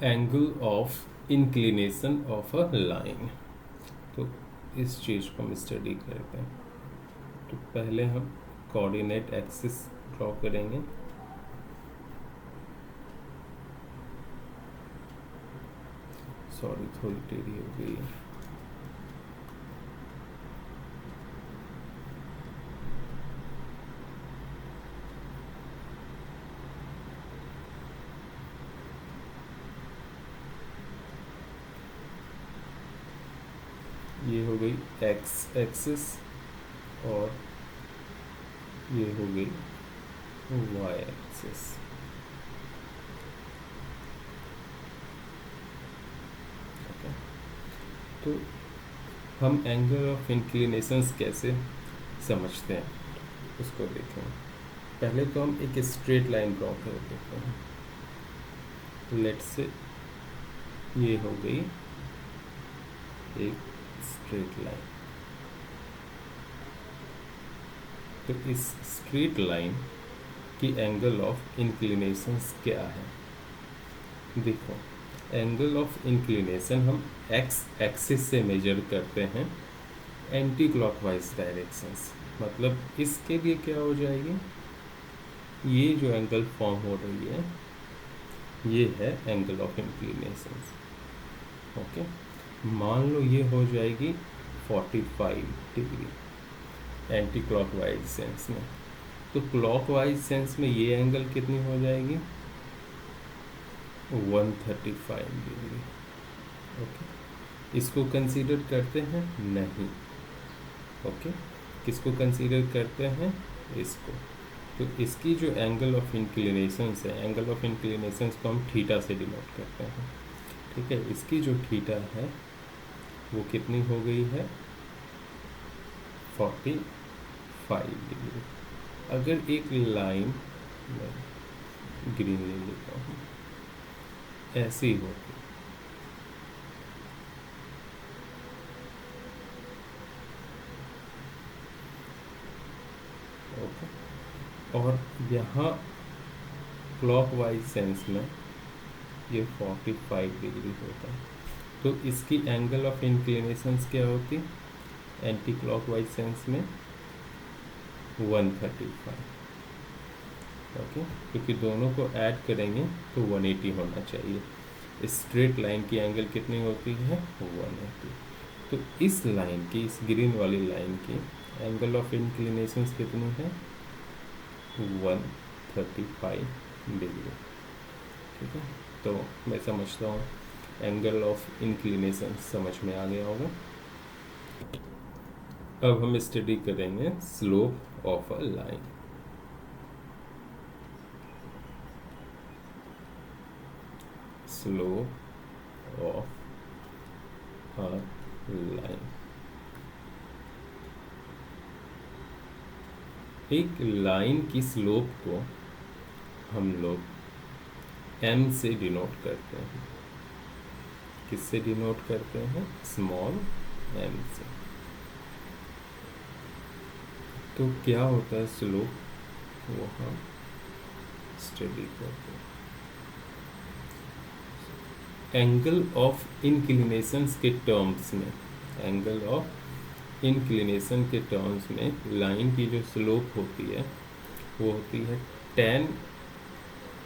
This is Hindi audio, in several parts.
Angle of inclination of a line. तो इस चीज़ को हम स्टडी करते हैं। तो पहले हम कोऑर्डिनेट एक्सिस ड्रॉ करेंगे। सॉरी, थोड़ी टेढ़ी हो गई है। ये हो गई एक्स एक्सिस और ये हो गई वाई एक्सिस। ओके, तो हम एंगल ऑफ इंक्लिनेशंस कैसे समझते हैं उसको देखें। पहले तो हम एक स्ट्रेट लाइन ड्रॉ कर देते हैं। लेट्स से ये हो गई एक स्ट्रेट लाइन। तो इस स्ट्रेट लाइन की एंगल ऑफ इंक्लिनेशंस क्या है? देखो, एंगल ऑफ इंक्लिनेशन हम एक्स एक्सिस से मेजर करते हैं एंटी क्लॉकवाइज डायरेक्शंस। मतलब इसके लिए क्या हो जाएगी, ये जो एंगल फॉर्म हो रही है ये है एंगल ऑफ इंक्लिनेशंस। ओके, मान लो ये हो जाएगी 45 डिग्री एंटी क्लॉकवाइज सेंस में। तो क्लॉकवाइज सेंस में ये एंगल कितनी हो जाएगी? 135 डिग्री। ओके, इसको कंसीडर करते हैं? नहीं। ओके, किसको कंसीडर करते हैं? इसको। तो इसकी जो एंगल ऑफ इंक्लिनेशंस है, एंगल ऑफ इंक्लिनेशंस को हम थीटा से डिनोट करते हैं। ठीक है, इसकी जो थीटा है वो कितनी हो गई है? 45 डिग्री। अगर एक लाइन, ग्रीन ले लेता हूँ, ऐसी होती, ओके, और यहाँ क्लॉकवाइज सेंस में ये 45 डिग्री होता है, तो इसकी एंगल ऑफ इंक्लिनेशंस क्या होती? एंटी क्लॉकवाइज सेंस में 135। ओके, क्योंकि दोनों को ऐड करेंगे तो 180 होना चाहिए। स्ट्रेट लाइन की एंगल कितनी होती है? 180। तो इस लाइन की, इस ग्रीन वाली लाइन की एंगल ऑफ इंक्लिनेशंस कितनी है? 135 डिग्री। ठीक है, तो मैं समझता हूँ एंगल ऑफ इंक्लिनेशन समझ में आ गया होगा। अब हम स्टडी करेंगे slope of a line. Slope of a line. एक लाइन की स्लोप को हम लोग m से डिनोट करते हैं। किससे डिनोट करते हैं? स्मॉल m से। तो क्या होता है स्लोप, वो हम स्टडी करते हैं। एंगल ऑफ इंक्लिनेशंस के टर्म्स में, एंगल ऑफ इंक्लिनेशन के टर्म्स में लाइन की जो स्लोप होती है वो होती है tan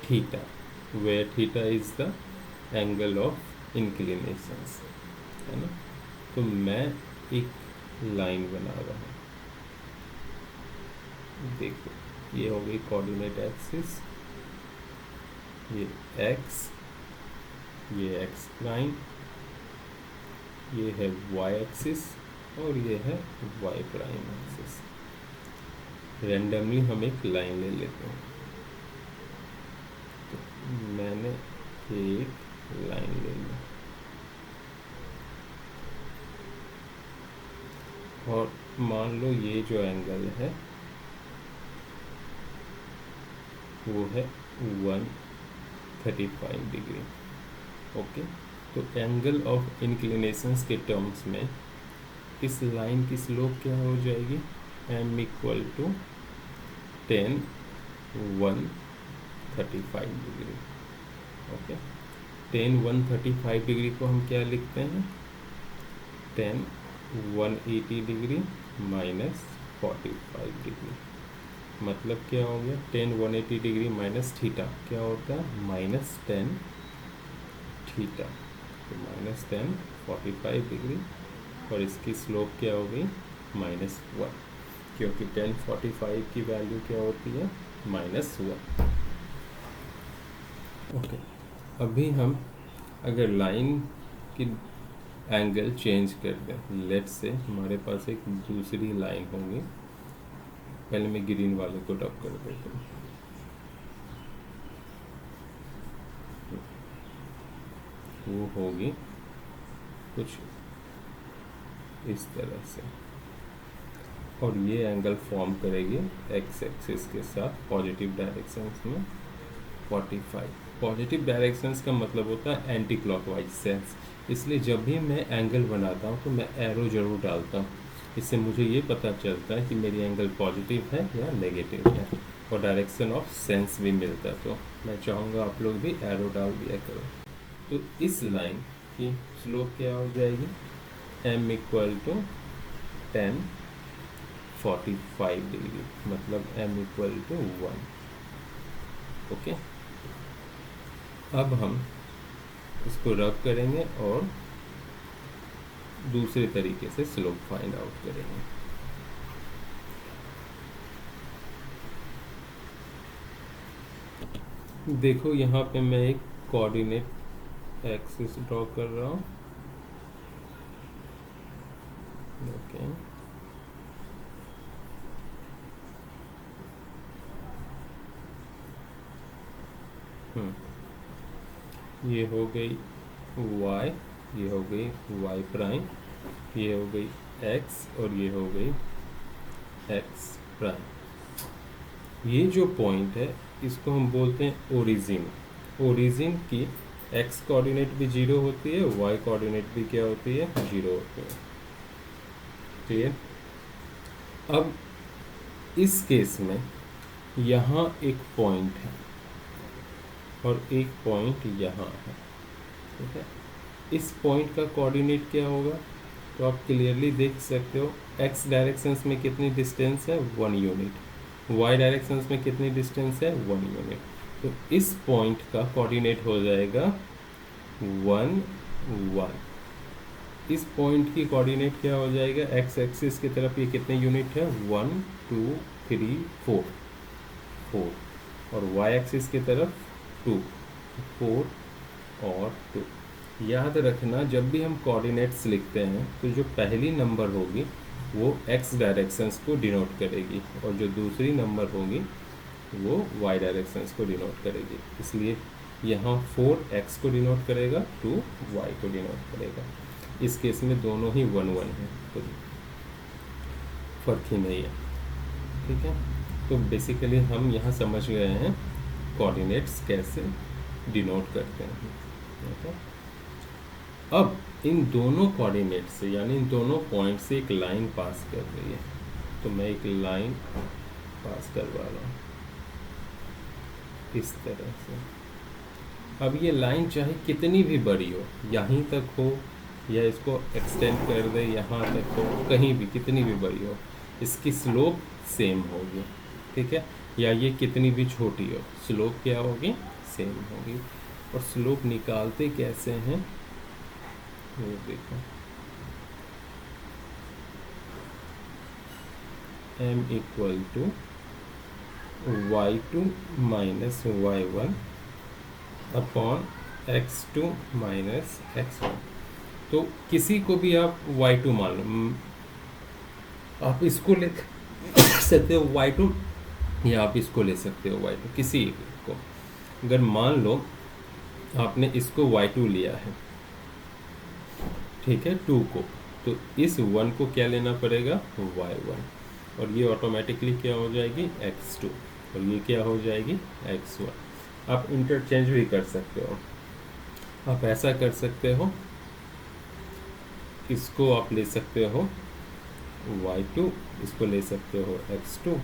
theta, where theta is the angle of inclinations, है ना। तो मैं एक लाइन बना रहा हूँ, देखो, ये हो गई कोऑर्डिनेट एक्सिस, ये x, ये x प्राइम, ये है y एक्सिस और ये है y प्राइम एक्सिस। रैंडमली हम एक लाइन ले लेते हैं। तो मैंने एक लाइन ले ली और मान लो ये जो एंगल है वो है 135 डिग्री। ओके, तो एंगल ऑफ इंक्लिनेशंस के टर्म्स में इस लाइन की स्लोप क्या हो जाएगी? m equal to 10 135 degree. Okay, 10 135 degree tan 135 degree को हम क्या लिखते हैं, टेन 180 डिग्री माइनस 45 डिग्री, मतलब क्या हो गया, टेन 180 डिग्री माइनस थीटा क्या होता है, माइनस 10 थीटा, तो माइनस 10 45 डिग्री, और इसकी स्लोप क्या हो गई, -1, क्योंकि 1045 की वैल्यू क्या होती है, -1। ओके, अभी हम अगर लाइन की एंगल चेंज कर दें, लेट से हमारे पास एक दूसरी लाइन होगी, पहले मैं ग्रीन वाले को डब कर देता हूँ, वो होगी कुछ इस तरह से, और ये एंगल फॉर्म करेगी एक्स एक्सिस के साथ पॉजिटिव डायरेक्शंस में 45। पॉजिटिव डायरेक्शंस का मतलब होता है एंटी क्लॉकवाइज सेंस, इसलिए जब भी मैं एंगल बनाता हूँ तो मैं एरो जरूर डालता हूँ, इससे मुझे ये पता चलता है कि मेरी एंगल पॉजिटिव है या नेगेटिव है, और डायरेक्शन ऑफ सेंस भी मिलता है। तो मैं चाहूँगा आप लोग भी एरो डाल दिया करो। तो इस लाइन की स्लोप क्या हो जाएगी, m इक्वल टू 10 45 डिग्री, मतलब m इक्वल टू 1। ओके, अब हम इसको रब करेंगे और दूसरे तरीके से स्लोप फाइंड आउट करेंगे। देखो यहाँ पे मैं एक कोऑर्डिनेट एक्सिस ड्रॉ कर रहा हूँ। ओके, ये हो गई y, ये हो गई y प्राइम, ये हो गई x, और ये हो गई x प्राइम। ये जो पॉइंट है इसको हम बोलते हैं ओरिजिन। ओरिजिन की x कोऑर्डिनेट भी 0 होती है, y कोऑर्डिनेट भी क्या होती है, 0 होती है। ठीक है, अब इस केस में यहाँ एक पॉइंट है और एक पॉइंट यहाँ है, ठीक है। इस पॉइंट का कोऑर्डिनेट क्या होगा, तो आप क्लियरली देख सकते हो, x डायरेक्शंस में कितनी डिस्टेंस है, 1 यूनिट, y डायरेक्शंस में कितनी डिस्टेंस है, 1 यूनिट। तो इस पॉइंट का कोऑर्डिनेट हो जाएगा 1 1। इस पॉइंट की कोऑर्डिनेट क्या हो जाएगा, x एक्सिस की तरफ ये कितने यूनिट है, 1 2 3 4 4, और y एक्सिस की तरफ 2 4 और 2। याद रखना, जब भी हम कोऑर्डिनेट्स लिखते हैं तो जो पहली नंबर होगी वो x डायरेक्शंस को डिनोट करेगी, और जो दूसरी नंबर होगी वो y डायरेक्शंस को डिनोट करेगी। इसलिए यहाँ 4x को डिनोट करेगा, 2y को डिनोट करेगा। इस केस में दोनों ही 1 1 है, तो फर्क ही नहीं है, ठीक है। तो बेसिकली हम यहाँ समझ गए हैं कोऑर्डिनेट्स कैसे डिनोट करते हैं, ठीक है। अब इन दोनों कोऑर्डिनेट से, यानी इन दोनों पॉइंट से एक लाइन पास कर रही है, तो मैं एक लाइन पास करवा रहा हूँ इस तरह से। अब ये लाइन चाहे कितनी भी बड़ी हो, यहीं तक हो या इसको एक्सटेंड कर दे यहाँ तक हो, कहीं भी कितनी भी बड़ी हो, इसकी स्लोप सेम होगी, ठीक है। या ये कितनी भी छोटी हो, स्लोप क्या होगी, सेम होगी। और स्लोप निकालते कैसे हैं वो देखो, m equal to y2 minus y1 upon x2 minus x1। तो किसी को भी आप y2 मान लो, आप इसको ले सकते हो y2, या आप इसको ले सकते हो y2, किसी को। अगर मान लो आपने इसको y2 लिया है, ठीक है, 2 को, तो इस 1 को क्या लेना पड़ेगा, y1, और ये ऑटोमेटिकली क्या हो जाएगी, x2, और ये क्या हो जाएगी, x1। आप इंटरचेंज भी कर सकते हो, आप ऐसा कर सकते हो, इसको आप ले सकते हो y2, इसको ले सकते हो x2,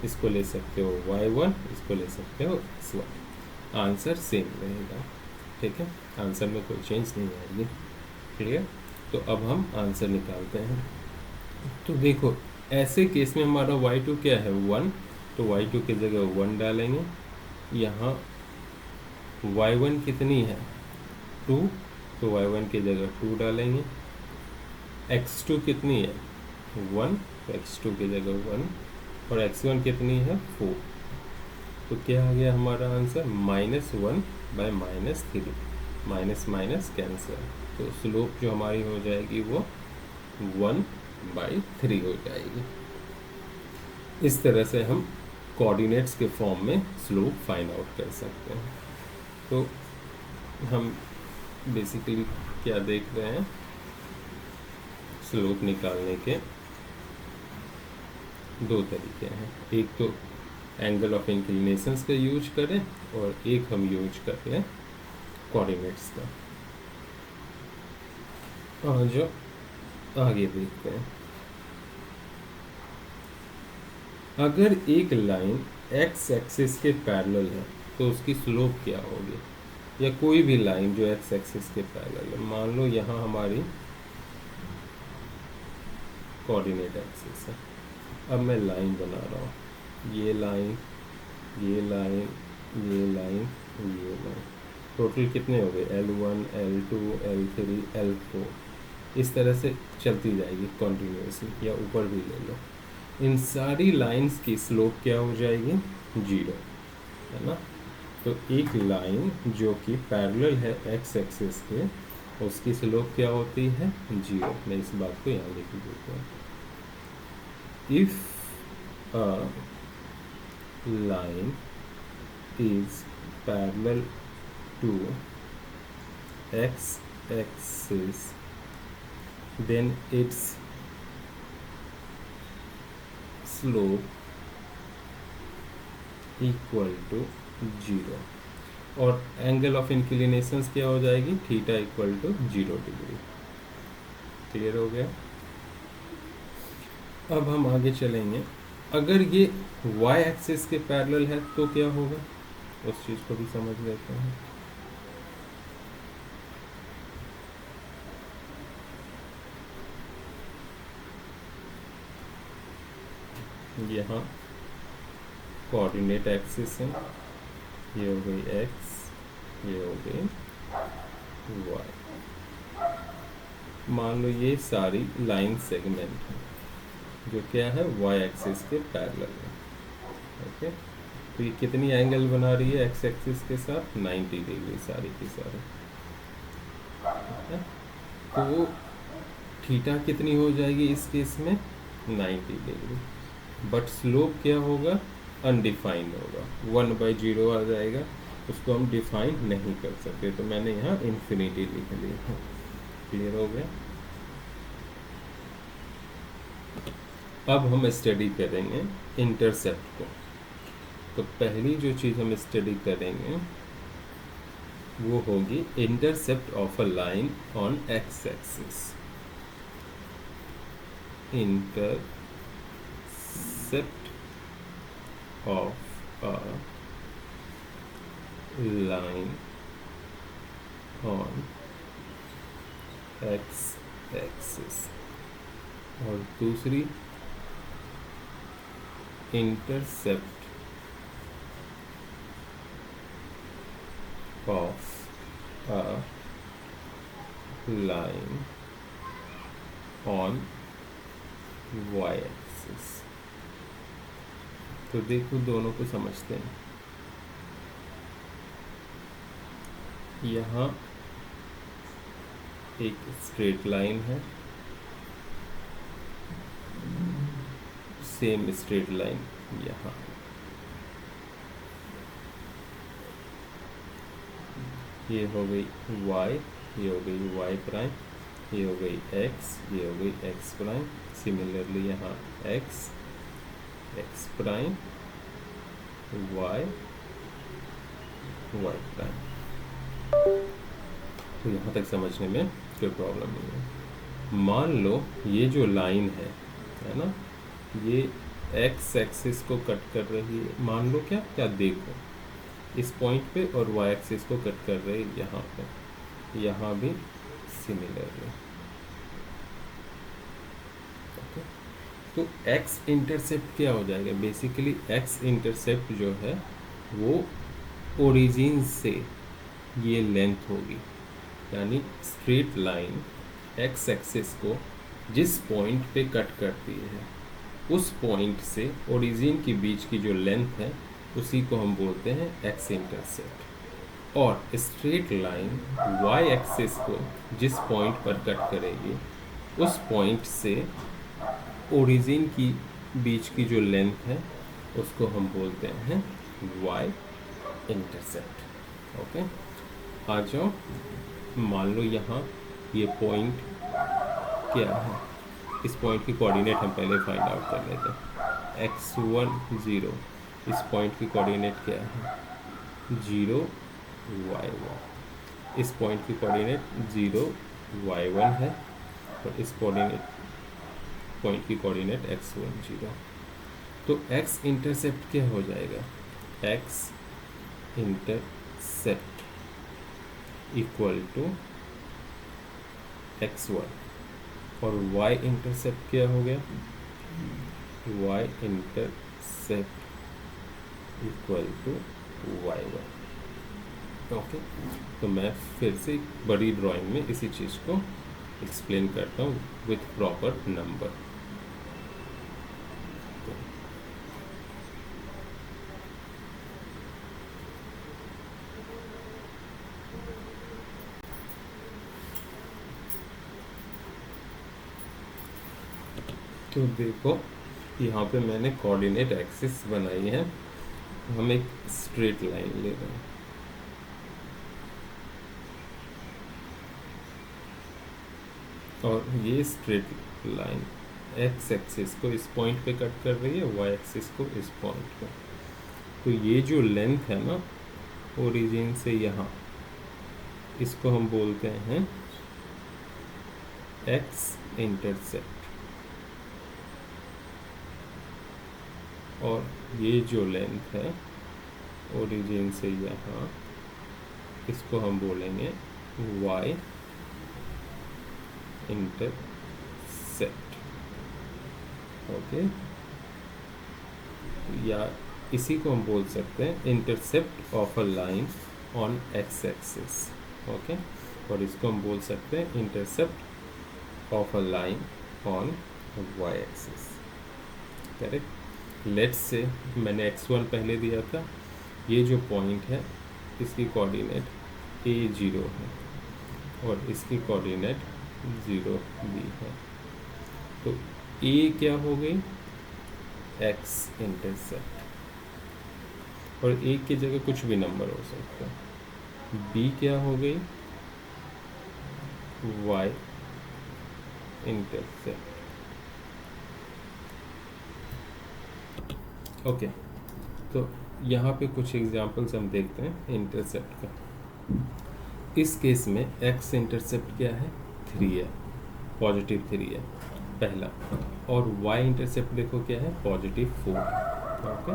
इसको ले सकते हो y1, इसको ले सकते हो x1, आंसर सेम रहेगा, ठीक है, आंसर में कोई चेंज नहीं आएगी। क्लियर? तो अब हम आंसर निकालते हैं। तो देखो ऐसे केस में हमारा y2 क्या है 1, तो y2 की जगह 1 डालेंगे। यहाँ y1 कितनी है 2, तो y1 की जगह 2 डालेंगे। x2 कितनी है 1, तो x2 की जगह 1, और x1 कितनी है 4। तो क्या आ गया हमारा आंसर -1/-3, माइनस माइनस कैंसिल, तो स्लोप जो हमारी हो जाएगी वो 1/3 हो जाएगी। इस तरह से हम कोऑर्डिनेट्स के फॉर्म में स्लोप फाइंड आउट कर सकते हैं। तो हम बेसिकली क्या देख रहे हैं, स्लोप निकालने के दो तरीके हैं, एक तो एंगल ऑफ इंक्लिनेशंस का यूज करें और एक हम यूज कर रहे हैं कोऑर्डिनेट्स का। जो आगे देखते हैं, अगर एक लाइन एक्स एक्सिस के पैरेलल है तो उसकी स्लोप क्या होगी, या कोई भी लाइन जो एक्स एक्सिस के पैरेलल है। मान लो यहाँ हमारी कोऑर्डिनेट एक्सिस है, अब मैं लाइन बना रहा हूँ, ये लाइन, ये लाइन, ये लाइन, ये लाइन, टोटल कितने हो गए L1, L2, L3, L4, इस तरह से चलती जाएगी कॉन्टिन्यूसली, या ऊपर भी ले लो। इन सारी लाइंस की स्लोप क्या हो जाएगी 0, है ना। तो एक लाइन जो कि पैरेलल है एक्स एक्सिस के, उसकी स्लोप क्या होती है 0। मैं इस बात को यहाँ लिख देता हूँ। If a line is parallel to X axis then its slope equal to 0, और एंगल ऑफ इंक्लिनेशंस क्या हो जाएगी theta equal to 0 degree. Clear हो गया? अब हम आगे चलेंगे, अगर ये y एक्सिस के पैरेलल है तो क्या होगा, उस चीज़ को भी समझ लेते हैं। यहाँ कोऑर्डिनेट एक्सिस है, ये हो गई x, ये हो गई y। मान लो ये सारी लाइन सेगमेंट है जो क्या है y एक्सिस के पैरेलल है। ओके, तो ये कितनी एंगल बना रही है x एक्सिस के साथ 90 डिग्री सारी की सारी। तो थीटा कितनी हो जाएगी इस केस में 90 डिग्री, बट स्लोप क्या होगा अनडिफाइंड होगा, 1/0 आ जाएगा, उसको हम डिफाइन नहीं कर सकते, तो मैंने यहाँ इन्फिनिटी लिख दिया। क्लियर हो गया? अब हम स्टडी करेंगे इंटरसेप्ट को। तो पहली जो चीज़ हम स्टडी करेंगे वो होगी intercept of a line on x axis. Intercept of a line on x axis, और दूसरी intercept of a line on y axis. तो देखो दोनों को समझते हैं। यहाँ एक स्ट्रेट लाइन है, सेम स्ट्रेट लाइन यहाँ, ये हो गई y, ये हो गई y प्राइम, ये हो गई x, ये हो गई x प्राइम। सिमिलरली यहाँ x, x prime, y, y prime. तो यहाँ तक समझने में कोई प्रॉब्लम नहीं है। मान लो ये जो लाइन है ना, ये x एक्सिस को कट कर रही है। मान लो क्या क्या देखो, इस पॉइंट पे और वाई एक्सिस को कट कर रहे हैं यहाँ पे, यहाँ भी सिमिलरली। ओके, तो एक्स इंटरसेप्ट क्या हो जाएगा? बेसिकली एक्स इंटरसेप्ट जो है वो ओरिजिन से ये लेंथ होगी, यानी स्ट्रेट लाइन एक्स एक्सिस को जिस पॉइंट पे कट करती है उस पॉइंट से ओरिजिन के बीच की जो लेंथ है उसी को हम बोलते हैं एक्स इंटरसेप्ट। और स्ट्रेट लाइन वाई एक्सिस को जिस पॉइंट पर कट करेगी उस पॉइंट से ओरिजिन की बीच की जो लेंथ है उसको हम बोलते हैं वाई इंटरसेप्ट। ओके, आ जाओ, मान लो यहाँ ये पॉइंट क्या है, इस पॉइंट की कोऑर्डिनेट हम पहले फाइंड आउट कर लेते हैं। x1 0, इस पॉइंट की कोऑर्डिनेट क्या है? 0 y1। इस पॉइंट की कोऑर्डिनेट 0 y1 है और इस पॉइंट की कोऑर्डिनेट x1 0। तो x इंटरसेप्ट क्या हो जाएगा? x intercept equal to x1 और y इंटरसेप्ट क्या हो गया? y intercept equal to y1। Okay, तो मैं फिर से बड़ी ड्राइंग में इसी चीज़ को एक्सप्लेन करता हूँ विथ प्रॉपर नंबर। तो देखो यहाँ पे मैंने कोऑर्डिनेट एक्सिस बनाई है, हम एक स्ट्रेट लाइन ले रहे हैं। और ये स्ट्रेट लाइन एक्स एक्सिस को इस पॉइंट पे कट कर रही है, वाई एक्सिस को इस पॉइंट पे। तो ये जो लेंथ है ना ओरिजिन से यहाँ, इसको हम बोलते हैं एक्स इंटरसेप्ट। और ये जो लेंथ है ओरिजिन से यहाँ, इसको हम बोलेंगे y इंटरसेप्ट। ओके, या इसी को हम बोल सकते हैं intercept of a line on x axis. Okay, और इसको हम बोल सकते हैं intercept of a line on y axis. Correct. Let's say मैंने x1 पहले दिया था, ये जो पॉइंट है इसकी कोऑर्डिनेट a0 है और इसकी कोऑर्डिनेट 0 b है। तो a क्या हो गई? x इंटरसेप्ट, और a की जगह कुछ भी नंबर हो सकता है। b क्या हो गई? y intercept. ओके, तो यहाँ पे कुछ एग्जांपल्स हम देखते हैं इंटरसेप्ट का। इस केस में x इंटरसेप्ट क्या है? 3 है, पॉजिटिव 3 है पहला, और y इंटरसेप्ट देखो क्या है? पॉजिटिव 4। ओके,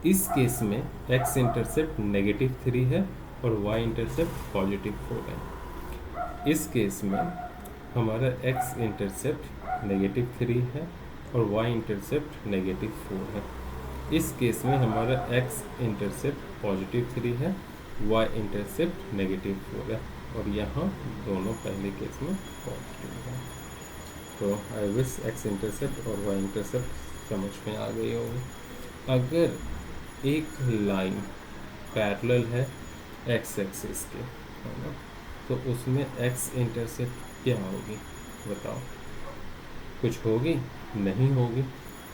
इस केस में x इंटरसेप्ट नेगेटिव 3 है और y इंटरसेप्ट पॉजिटिव 4 है। इस केस में हमारा x इंटरसेप्ट नेगेटिव 3 है और y इंटरसेप्ट नेगेटिव 4 है। इस केस में हमारा x इंटरसेप्ट पॉजिटिव 3 है, y इंटरसेप्ट नेगेटिव 4 है, और यहाँ दोनों पहले केस में पॉजिटिव है। तो आई विश x इंटरसेप्ट और y इंटरसेप्ट समझ में आ गई होगी। अगर एक लाइन पैरेलल है x एक्सिस के, है ना, तो उसमें x इंटरसेप्ट क्या होगी? बताओ, कुछ होगी? नहीं होगी।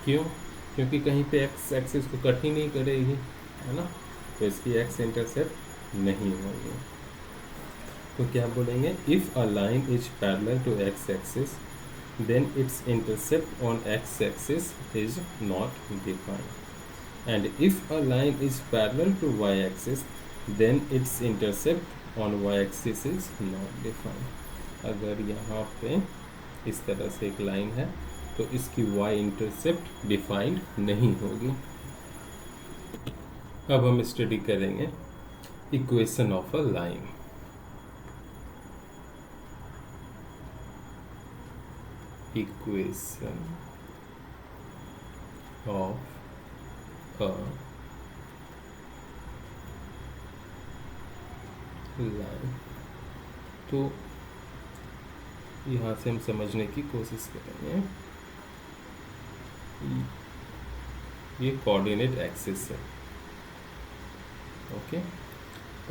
क्यों? क्योंकि कहीं पे x एक्सिस को कट ही नहीं करेगी, है ना, तो इसकी x इंटरसेप्ट नहीं होगी। तो क्या बोलेंगे? If a line is parallel to x axis then its intercept on x axis is not defined, and if a line is parallel to y axis then its intercept on y axis is not defined। अगर यहाँ पे इस तरह से एक लाइन है तो इसकी y इंटरसेप्ट डिफाइंड नहीं होगी। अब हम स्टडी करेंगे equation of a line. Equation of a line. तो यहाँ से हम समझने की कोशिश करेंगे। ये कोऑर्डिनेट एक्सिस है, ओके।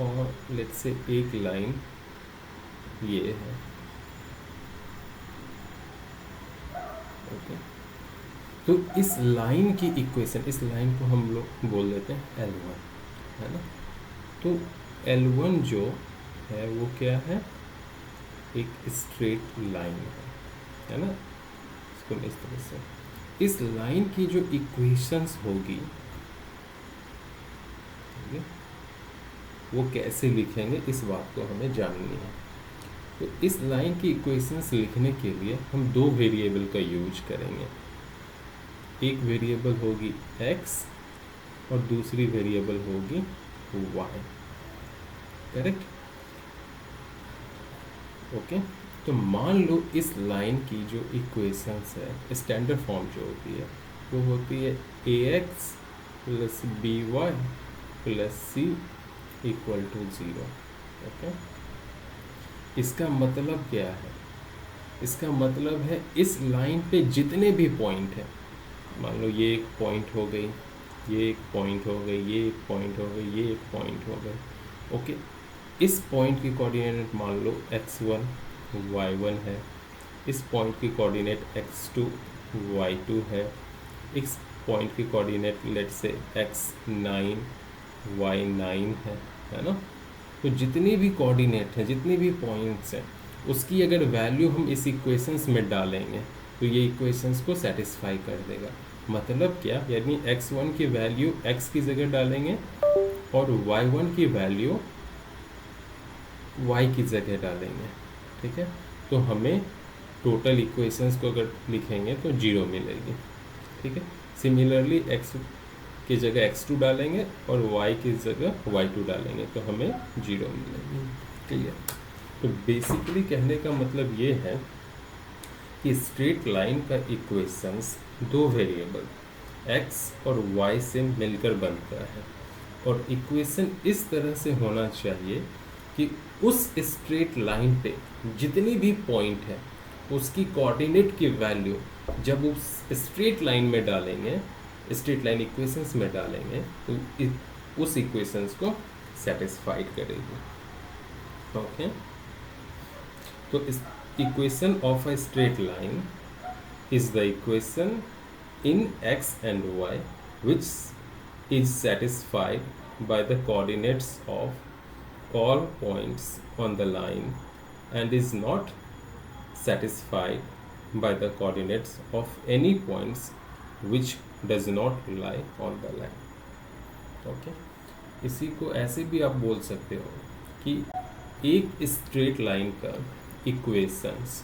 और लेट्स से एक लाइन ये है, ओके। तो इस लाइन की इक्वेशन, इस लाइन को हम लोग बोल देते हैं L1, है ना। तो L1 जो है वो क्या है, एक स्ट्रेट लाइन है ना। इसको इस तरह से, इस लाइन की जो इक्वेशंस होगी वो कैसे लिखेंगे, इस बात को हमें जाननी है। तो इस लाइन की इक्वेशंस लिखने के लिए हम दो वेरिएबल का यूज करेंगे। एक वेरिएबल होगी x और दूसरी वेरिएबल होगी y, करेक्ट, ओके। तो मान लो इस लाइन की जो इक्वेशंस है, स्टैंडर्ड फॉर्म जो होती है वो होती है ax plus by plus c equal to 0, okay. इसका मतलब क्या है, इसका मतलब है इस लाइन पे जितने भी पॉइंट हैं, मान लो ये एक पॉइंट हो गई, ये एक पॉइंट हो गई, ये एक पॉइंट हो गई, ये एक पॉइंट हो गई, ओके। इस पॉइंट की कोऑर्डिनेट मान लो x1 y1 है, इस पॉइंट की कोऑर्डिनेट x2 y2 है, इस पॉइंट की कोऑर्डिनेट लेट से x9 y9 है ना। तो जितनी भी कोऑर्डिनेट हैं, जितनी भी पॉइंट्स हैं, उसकी अगर वैल्यू हम इस इक्वेशंस में डालेंगे तो ये इक्वेशंस को सेटिस्फाई कर देगा। मतलब क्या, यानी x1 की वैल्यू x की जगह डालेंगे और y1 की वैल्यू y की जगह डालेंगे, ठीक है। तो हमें टोटल इक्वेशंस को अगर लिखेंगे तो 0 मिलेगी, ठीक है। सिमिलरली x की जगह x2 डालेंगे और y की जगह y2 डालेंगे तो हमें 0 मिलेगी, क्लियर। तो बेसिकली कहने का मतलब ये है कि स्ट्रेट लाइन का इक्वेशंस दो वेरिएबल x और y से मिलकर बनता है, और इक्वेशन इस तरह से होना चाहिए कि उस स्ट्रेट लाइन पे जितनी भी पॉइंट है उसकी कोऑर्डिनेट की वैल्यू जब उस स्ट्रेट लाइन में डालेंगे, स्ट्रेट लाइन इक्वेशंस में डालेंगे तो उस इक्वेशंस को सेटिस्फाइड करेगी, ओके। तो इस equation of a straight line is the equation in x and y which is satisfied by the coordinates of all points on the line and is not satisfied by the coordinates of any points which does not lie on the line, okay। इसी को ऐसे भी आप बोल सकते हो कि एक स्ट्रेट लाइन का इक्वेशंस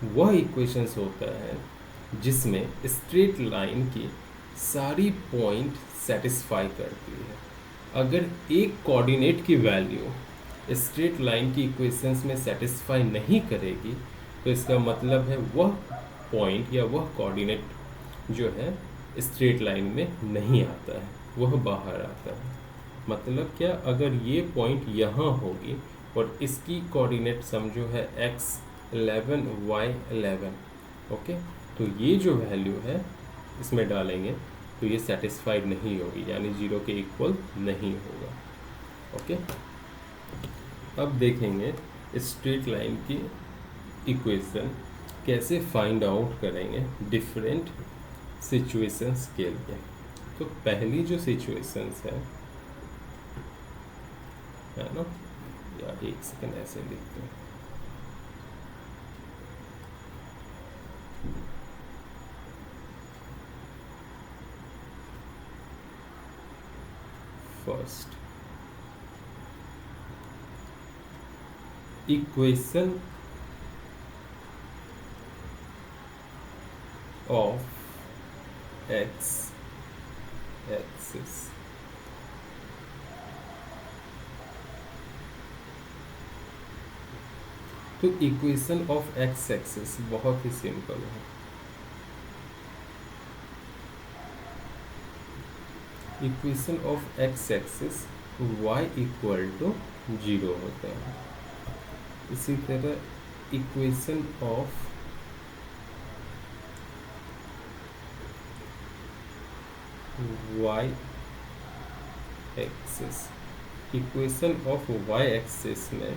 वह इक्वेशंस होता है जिसमें स्ट्रेट लाइन की सारी पॉइंट सेटिस्फाई करती है। अगर एक कोऑर्डिनेट की वैल्यू स्ट्रेट लाइन की इक्वेशंस में सेटिस्फाई नहीं करेगी तो इसका मतलब है वह पॉइंट या वह कोऑर्डिनेट जो है स्ट्रेट लाइन में नहीं आता है, वह बाहर आता है। मतलब क्या, अगर ये पॉइंट यहाँ होगी और इसकी कोऑर्डिनेट समझो है x11 y11, ओके। तो ये जो वैल्यू है इसमें डालेंगे तो ये सेटिस्फाइड नहीं होगी, यानी 0 के इक्वल नहीं होगा, ओके। अब देखेंगे स्ट्रेट लाइन की इक्वेशन कैसे फाइंड आउट करेंगे डिफरेंट सिचुएशंस के लिए। तो पहली जो सिचुएशंस है ना, या एक सेकंड ऐसे लिखते हैं, first equation of x axis तो इक्वेशन ऑफ एक्स एक्सिस बहुत ही सिंपल है। Equation of x axis y equal to 0 होते हैं। इसी तरह equation of y axis, equation of y axis में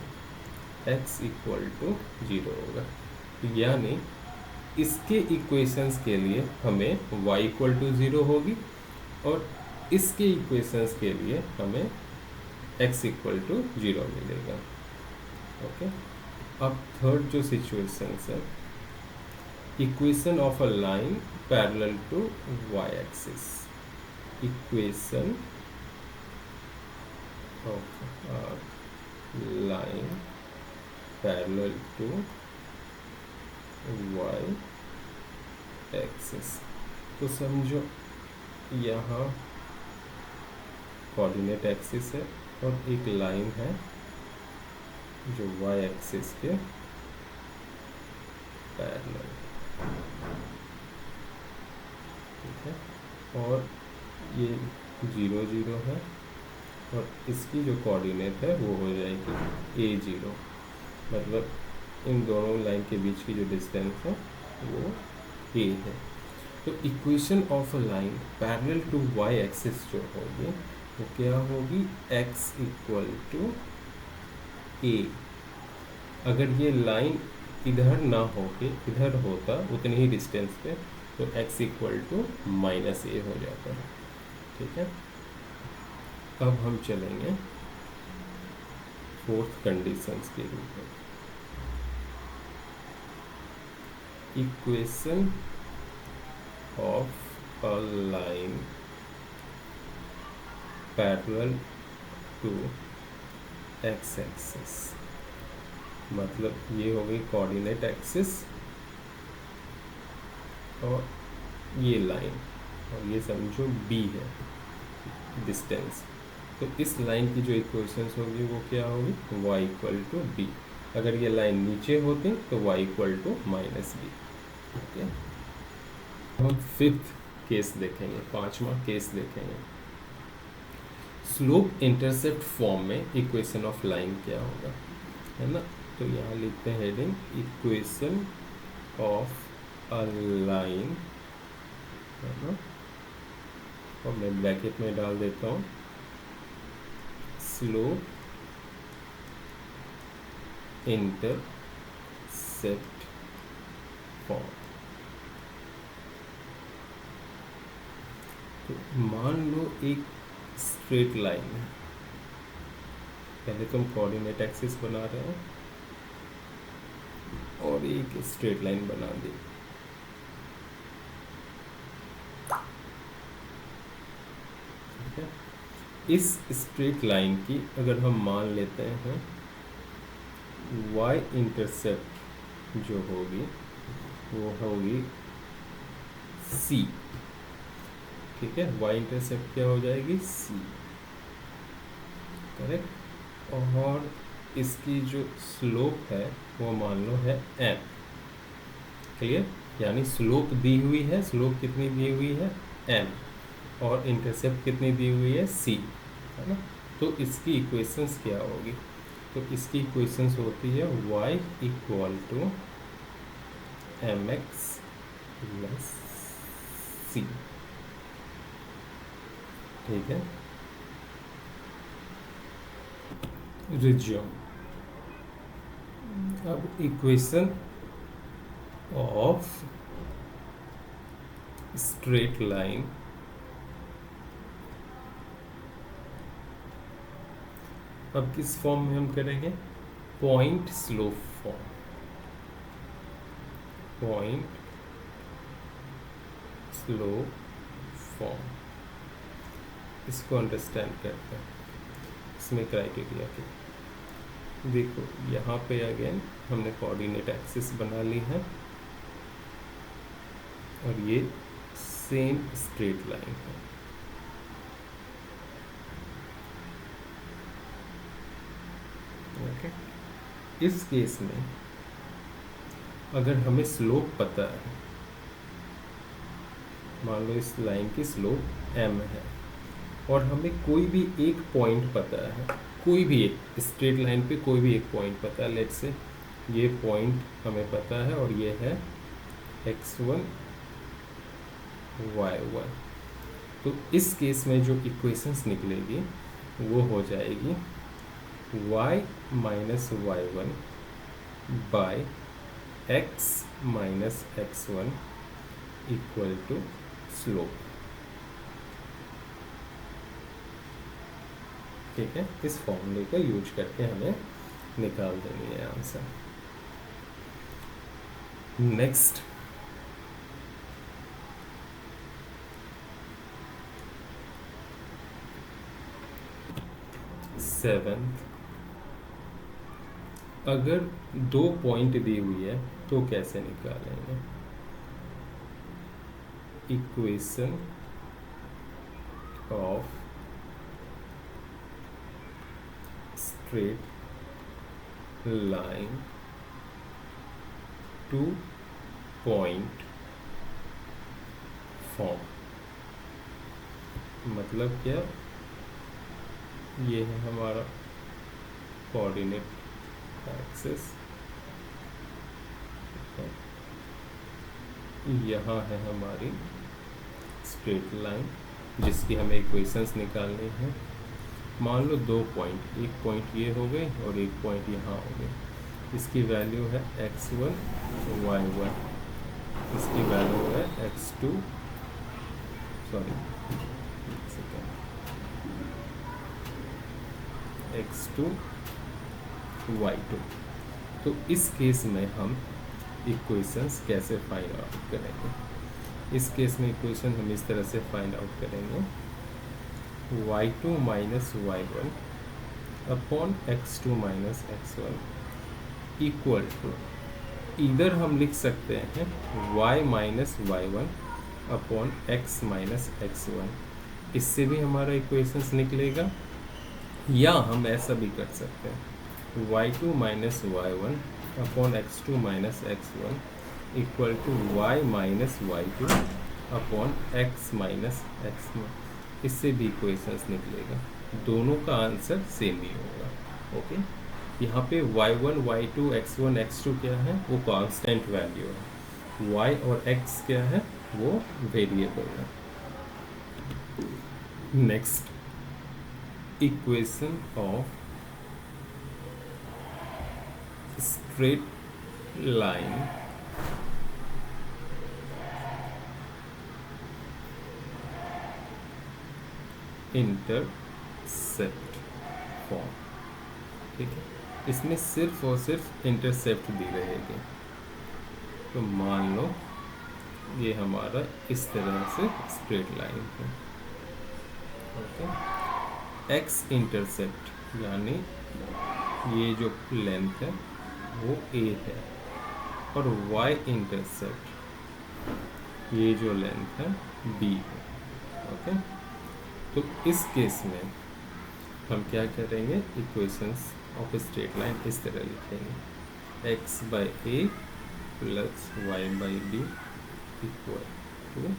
x इक्वल टू 0 होगा। यानी इसके इक्वेशंस के लिए हमें y इक्वल टू 0 होगी और इसके इक्वेशंस के लिए हमें x इक्वल टू 0 मिलेगा। ओके, अब थर्ड जो सिचुएशन है, equation of a line parallel to y axis, equation of a line parallel to y axis. तो समझो यहाँ कोऑर्डिनेट एक्सिस है और एक लाइन है जो y एक्सिस के पैरेलल, ठीक है, और ये 0 0 है और इसकी जो कोऑर्डिनेट है वो हो जाएगी a0, मतलब इन दोनों लाइन के बीच की जो डिस्टेंस है वो a है। तो equation of a line parallel to y axis जो होगी वो क्या होगी, x इक्वल टू a। अगर ये लाइन इधर ना होके इधर होता उतनी ही डिस्टेंस पे तो x equal to minus a हो जाता है। ठीक है, अब हम चलेंगे फोर्थ कंडीशंस के रूप में। Equation of a line parallel to x axis, मतलब ये हो गई कोऑर्डिनेट एक्सिस और ये लाइन, और ये समझो b है डिस्टेंस। तो इस लाइन की जो इक्वेशंस होगी वो क्या होगी, y इक्वल टू बी। अगर ये लाइन नीचे होती तो y equal to minus b. Okay, हम फिफ्थ केस देखेंगे, पांचवा केस देखेंगे। स्लोप इंटरसेप्ट फॉर्म में इक्वेशन ऑफ लाइन क्या होगा, है ना। तो यहाँ लिखते हैं heading, equation of a line, है ना, और मैं ब्रैकेट में डाल देता हूँ स्लोप इंटरसेप्ट फॉर्म। तो मान लो एक स्ट्रेट लाइन है, पहले तुम कोऑर्डिनेट एक्सिस बना रहे हो और एक स्ट्रेट लाइन बना दी। ठीक है, इस स्ट्रेट लाइन की अगर हम मान लेते हैं y इंटरसेप्ट जो होगी वो होगी c। ठीक है, y इंटरसेप्ट क्या हो जाएगी, c, करेक्ट। और इसकी जो स्लोप है वो मान लो है m, क्लियर। यानी स्लोप दी हुई है, स्लोप कितनी दी हुई है m, और इंटरसेप्ट कितनी दी हुई है c, है ना। तो इसकी इक्वेशंस क्या होगी, तो इसकी इक्वेशंस होती है y equal to mx plus c। ठीक है, रिज्यूम। अब इक्वेशन ऑफ स्ट्रेट लाइन अब किस फॉर्म में हम करेंगे, point slope form, point slope form. इसको अंडरस्टैंड करते हैं, इसमें क्राइटेरिया के। देखो यहाँ पे अगेन हमने कोऑर्डिनेट एक्सिस बना ली है और ये सेम स्ट्रेट लाइन है। ओके, इस केस में अगर हमें स्लोप पता है, मान लो इस लाइन की स्लोप m है और हमें कोई भी एक पॉइंट पता है, कोई भी एक स्ट्रेट लाइन पे कोई भी एक पॉइंट पता है, लेट्स से ये पॉइंट हमें पता है और ये है x1 y1, तो इस केस में जो इक्वेशंस निकलेगी वो हो जाएगी y minus y one by x minus x1 equal to slope. ठीक है, इस फॉर्मूले का यूज करके हमें निकाल देनी है आंसर। नेक्स्ट, सेवेंथ, अगर दो पॉइंट दी हुई है तो कैसे निकालेंगे? Equation of straight line two point form. मतलब क्या, ये है हमारा कोऑर्डिनेट एक्सिस, यहाँ है हमारी स्ट्रेट लाइन जिसकी हमें इक्वेशंस निकालनी है। मान लो दो पॉइंट, एक पॉइंट ये हो गए और एक पॉइंट यहाँ हो गए। इसकी वैल्यू है x1 y1, इसकी वैल्यू है x2, सॉरी x2 y2। तो इस केस में हम इक्वेशंस कैसे फाइंड आउट करेंगे? इस केस में इक्वेशन हम इस तरह से फाइंड आउट करेंगे, y2 minus y1 upon x2 minus x1 equal to, इधर हम लिख सकते हैं y minus y one upon x minus x1, इससे भी हमारा इक्वेशंस निकलेगा। या हम ऐसा भी कर सकते हैं y2 minus y one upon x2 minus x1 equal to y minus y two upon x minus x1, इससे भी इक्वेशंस निकलेगा। दोनों का आंसर सेम ही होगा। ओके, यहाँ पे y1 y2 x1 x2 क्या है, वो कांस्टेंट वैल्यू है, y और x क्या है, वो वेरिएबल है। Next, equation of straight line intercept form. ठीक है, इसमें सिर्फ और सिर्फ इंटरसेप्ट दी रहेगी। तो मान लो ये हमारा इस तरह से स्ट्रेट लाइन है। ओके, एक्स इंटरसेप्ट यानी ये जो लेंथ है वो a है, और y इंटरसेप्ट ये जो लेंथ है b है। ओके, तो इस केस में हम क्या करेंगे, इक्वेशंस ऑफ स्ट्रेट लाइन इस तरह लिखेंगे, x by a plus y by b equal to 1।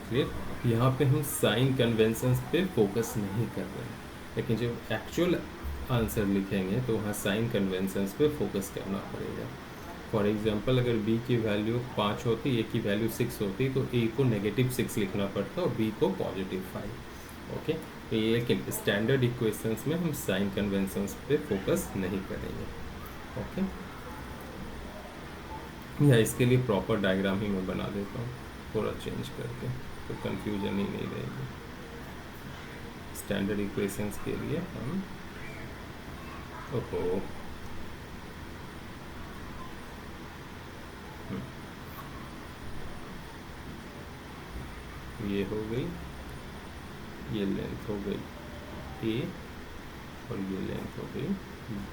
Clear? यहाँ पे हम साइन कन्वेंशंस पे फोकस नहीं कर रहे हैं, लेकिन जब एक्चुअल आंसर लिखेंगे तो वहाँ साइन कन्वेंशंस पे फोकस करना पड़ेगा। फॉर एग्जांपल, अगर b की वैल्यू 5 होती, a की वैल्यू 6 होती, तो a को -6 लिखना पड़ता और b को +5। ओके, लेकिन स्टैंडर्ड इक्वेशंस में हम साइन कन्वेंशंस पे फोकस नहीं करेंगे। ओके, या इसके लिए प्रॉपर डायग्राम ही मैं बना देता हूँ थोड़ा चेंज करके, तो कंफ्यूजन ही नहीं रहेगी। स्टैंडर्ड इक्वेशंस के लिए हम ये हो गई, ये लेंथ हो गई a और ये लेंथ हो गई b।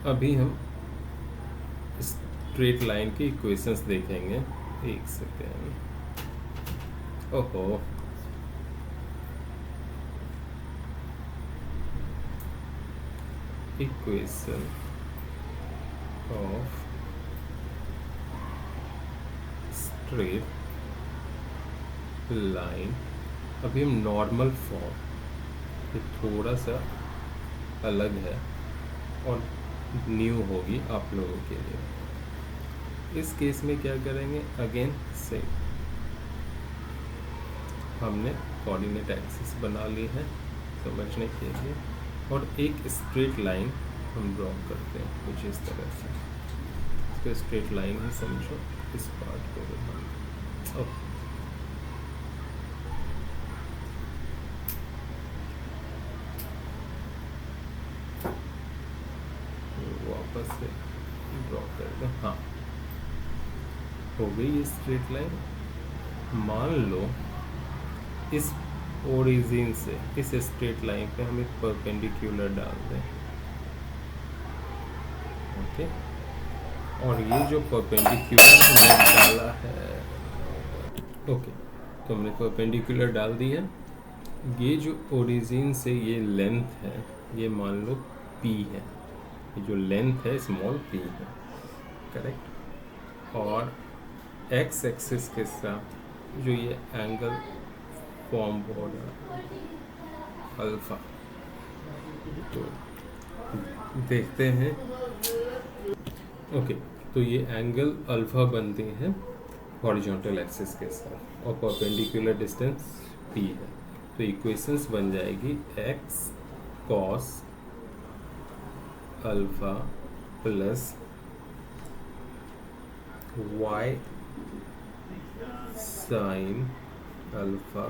अभी हम स्ट्रेट लाइन की इक्वेशंस देखेंगे। एक सेकेंड, ओहो, इक्वेशन ऑफ स्ट्रेट लाइन, अभी हम नॉर्मल फॉर्म, ये थोड़ा सा अलग है और न्यू होगी आप लोगों के लिए। इस केस में क्या करेंगे, अगेन सेम, हमने कोऑर्डिनेट एक्सिस बना ली है समझने के लिए, और एक स्ट्रेट लाइन हम ड्रॉ करते हैं कुछ इस तरह से। इसको स्ट्रेट लाइन ही समझो, इस पार्ट को भी हम वापस से ड्रॉ कर दें। हाँ, हो गई ये स्ट्रेट लाइन। मान लो इस ओरिजिन से इस स्ट्रेट लाइन पे हम एक परपेंडिकुलर डाल दें, ओके, और ये जो परपेंडिकुलर हमने डाला है, ओके, तो हमने परपेंडिकुलर डाल दी है। ये जो ओरिजिन से ये लेंथ है, ये मान लो p है, ये जो लेंथ है स्मॉल p है, करेक्ट। और x एक्सिस के साथ जो ये एंगल फॉर्म हो रहा है अल्फा, तो देखते हैं, ओके, तो ये एंगल अल्फा बनते हैं हॉरिजॉन्टल एक्सिस के साथ और परपेंडिकुलर डिस्टेंस p है, तो इक्वेशंस बन जाएगी x cos alpha plus y sin alpha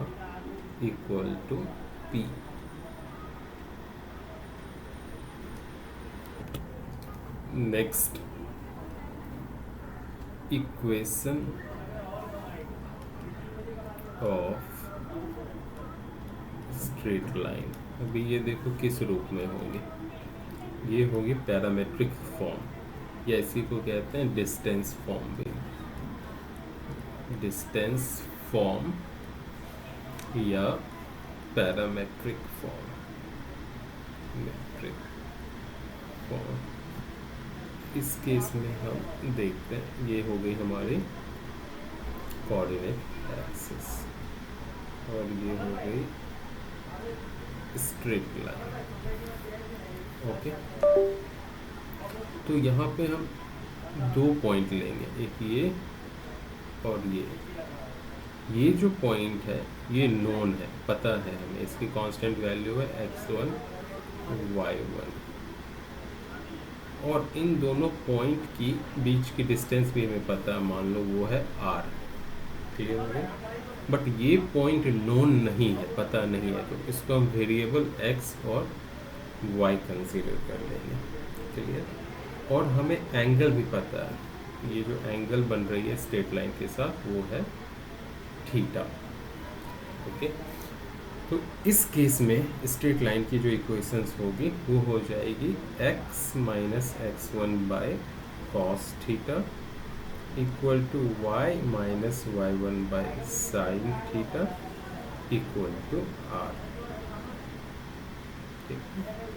equal to p। Next equation of straight line, अभी ये देखो किस रूप में होगी, ये होगी पैरामेट्रिक फॉर्म, या इसी को कहते हैं डिस्टेंस फॉर्म भी, डिस्टेंस फॉर्म या पैरामेट्रिक फॉर्म, मेट्रिक फॉर्म। इस केस में हम देखते हैं, ये हो गई हमारी कोऑर्डिनेट एक्सिस और ये हो गई स्ट्रेट लाइन, ओके। तो यहाँ पे हम दो पॉइंट लेंगे, एक ये और ये जो पॉइंट है ये नोन है, पता है हमें, इसकी कांस्टेंट वैल्यू है x1 y1, और इन दोनों पॉइंट की बीच की डिस्टेंस भी हमें पता है, मान लो वो है r, क्लियर हो गया। बट ये पॉइंट नोन नहीं है, पता नहीं है, तो इसको हम वेरिएबल x और y कंसीडर कर लेंगे, क्लियर। और हमें एंगल भी पता है, ये जो एंगल बन रही है स्ट्रेट लाइन के साथ वो है थीटा, ओके। तो इस केस में स्ट्रेट लाइन की जो इक्वेशंस होगी वो हो जाएगी x minus x1 by cos theta equal to y minus y1 by sine theta equal to r, ठीक है।